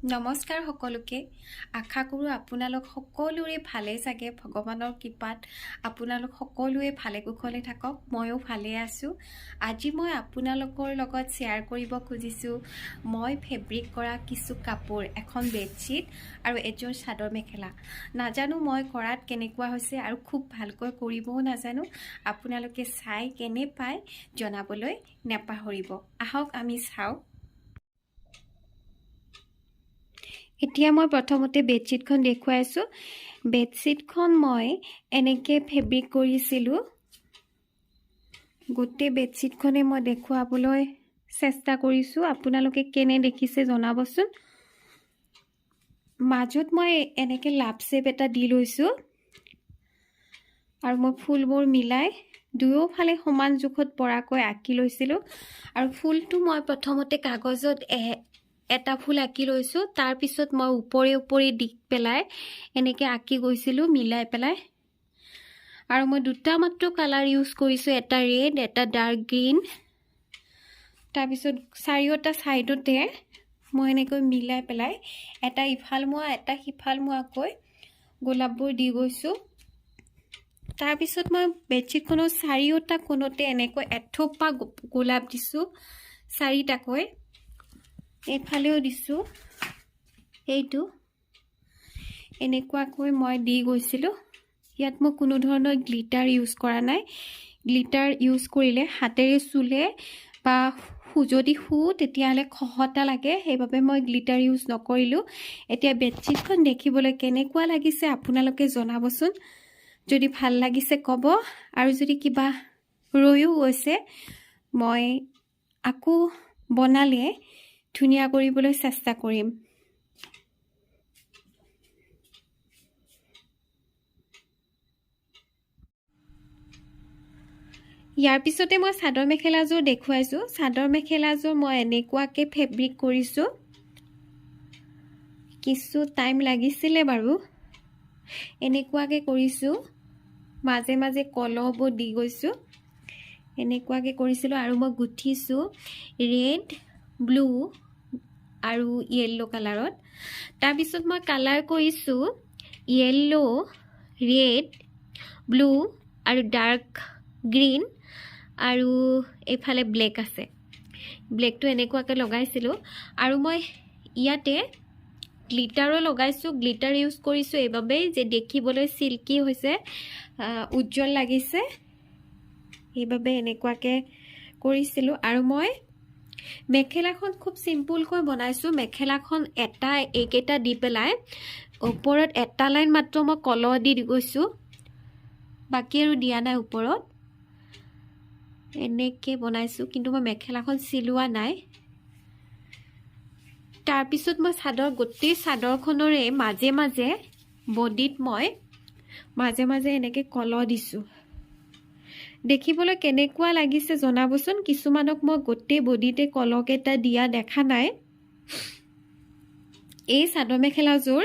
নমস্কাৰ সকলোকে আশা কৰো আপোনালোক সকলোৰে ভালে চাগে ভগৱানৰ কৃপাত আপোনালোক সকলোৱে ভালে কুশলে থাকক ময়ো ভালে আছো আজি মই আপোনালোকৰ লগত শেয়াৰ কৰিব খুজিছো মই ফেব্ৰিক কৰা কিছু কাপোৰ এখন বেডশিট আৰু এযোৰ চাদৰ মেখেলা নাজানো মই কৰাত কেনেকুৱা হৈছে আৰু খুব ভালকৈ কৰিবও নাজানো আপোনালোকে চাই কেনে পায় জনাবলৈ নেপাহৰিব আহক আমি চাও এতিয়া মই প্ৰথমতে বেডশিটখন দেখুৱাইছো বেডশিটখন মই এনেকে ফেব্ৰিক কৰিছিলো গোটে বেডশিটখনে মই দেখুৱাবলৈ চেষ্টা কৰিছো আপোনালোকে কেনে দেখিছে জনাবচোন মাজত মই এনেকে লাভ শেপ এটা দি লৈছো আৰু মই ফুলবোৰ মিলাই দুয়োফালে সমান জোখত পৰাকৈ আঁকি লৈছিলো আৰু ফুলটো মই প্ৰথমতে কাগজত এটা ফুল আঁকি লৈছো তাৰ পিছত মই ওপৰে দিক পেলাই এনেকে আঁকি গৈছিলো মিলাই পেলাই আৰু মই দুটা মাত্ৰ কালাৰ ইউজ কৰিছো এটা ৰেড এটা ডাৰ্ক গ্ৰীন তাৰ পিছত চাৰিওটা সাইডতে মই এনেকৈ মিলাই পেলাই এটা ইফাল মুৱা এটা সিফাল মুৱাকৈ গোলাপবোৰ দি গৈছো তাৰ পিছত মই বেডশিটখনৰ চাৰিওটা কোণতে এনেকৈ এথোপা গোলাপ দিছো চাৰিটাকৈ এফালেও দিছো এইটো এনেকুৱাকৈ মই দি গৈছিলো ইয়াত মই কোনো ধৰণৰ গ্লিটাৰ ইউজ কৰা নাই গ্লিটাৰ ইউজ কৰিলে হাতেৰে চুলে বা যদি তেতিয়ালে খহটা লাগে সেইবাবে মই গ্লিটাৰ ইউজ নকৰিলো এতিয়া বেডশিটখন দেখিবলৈ কেনেকুৱা লাগিছে আপোনালোকে জনাবচোন যদি ভাল লাগিছে কব আৰু যদি কিবা ৰৈও গৈছে মই আকৌ বনালে ধুনিয়া কৰিবলৈ চেষ্টা কৰিম ইয়াৰ পিছতে মই চাদৰ মেখেলাযোৰ দেখুৱাইছো চাদৰ মেখেলাযোৰ মই এনেকুৱাকে ফেব্ৰিক কৰিছো কিছু টাইম লাগিছিলে বাৰু এনেকুৱাকে কৰিছো মাজে মাজে কলহবোৰ দি গৈছো এনেকুৱাকে কৰিছিলো আৰু মই গুঠিছো ৰেড ব্লু আৰু ইয়েলো কালাৰত তাৰ পিছত মই কালাৰ কৰিছো ইয়েলো ৰেড ব্লু আৰু ডাৰ্ক গ্ৰীন আৰু এফালে ব্লেক আছে ব্লেকটো এনেকুৱাকে লগাইছিলো আৰু মই ইয়াতে গ্লিটাৰো লগাইছো গ্লিটাৰ ইউজ কৰিছো এবাবে যে দেখিবলৈ সিল্কি হৈছে উজ্জ্বল লাগিছে এবাবে এনেকুৱাকে কৰিছিলো আৰু মই মেখেলাখন খুব সিম্পলকৈ বনাইছো মেখেলাখন এটা একেটা দি পেলাই ওপৰত এটা লাইন মাত্ৰ মই কলহ দি গৈছো বাকি আৰু দিয়া নাই ওপৰত এনেকে বনাইছো কিন্তু মই মেখেলাখন সিলোৱা নাই তাৰ পিছত মই চাদৰ গোটে চাদৰখনৰে মাজে মাজে বডিত মই মাজে মাজে এনেকে কলহ দিছো দেখিবলৈ কেনেকুৱা লাগিছে জনাবচোন কিছুমানক মই গোটে বডিতে কলক এটা দিয়া দেখা নাই এই চাদৰ মেখেলাযোৰ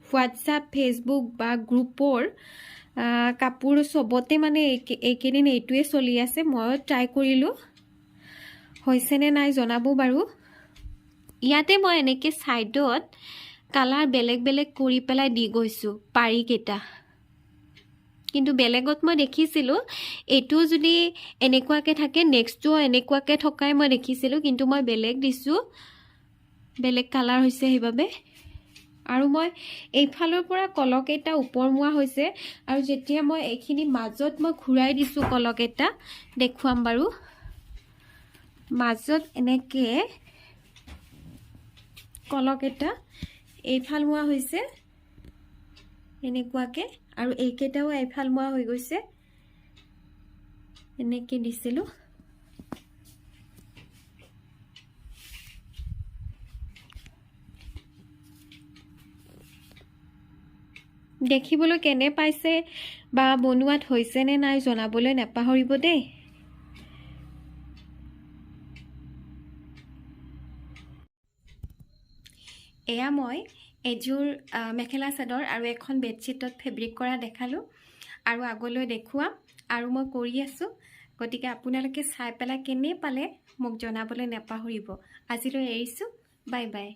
হোৱাটসঅ্যাপ ফেসবুক বা গ্ৰুপৰ কাপোৰ সবতে মানে এইকেদিন এইটোৱে চলি আছে মই ট্ৰাই কৰিলো হৈছে নে নাই জনাবো বাৰু ইয়াতে মই এনেকে সাইডত কালাৰ বেলেগ বেলেগ কৰি পেলাই দি গৈছো পাৰি কেটা কিন্তু বেলেগত মই দেখিছিলো এটো যদি এনেকুৱাকে থাকে নেক্সটটো এনেকুৱাকে থকাই মই দেখিছিলো কিন্তু মই বেলেগ দিছো বেলেগ কালাৰ হৈছে হিবাবে আৰু মই এইফালৰ পৰা কলক এটা ওপৰমুৱা হৈছে আৰু যেতিয়া মই এইখিনি মাজত মই ঘুৰাই দিছো কলক এটা দেখুৱাম বাৰু মাজত এনেকে কলক এটা এইফাল মুৱা হৈছে এনেকুৱাকে আৰু এইকেটাও এইফাল মুৱা হৈ গৈছে এনেকে দিছিলো দেখিবলৈ কেনে পাইছে বা বনুৱাত হৈছে নে নাই জনাবলৈ নেপাহৰিব দেই এয়া মই এযোৰ মেখেলা চাদৰ আৰু এখন বেডশিটত ফেব্ৰিক কৰা দেখালো আৰু আগলৈ দেখুৱাম আৰু মই কৰি আছো গতিকে আপোনালোকে চাই পেলাই কেনে পালে মোক জনাবলৈ নেপাহৰিব আজিলৈ এৰিছো বাই বাই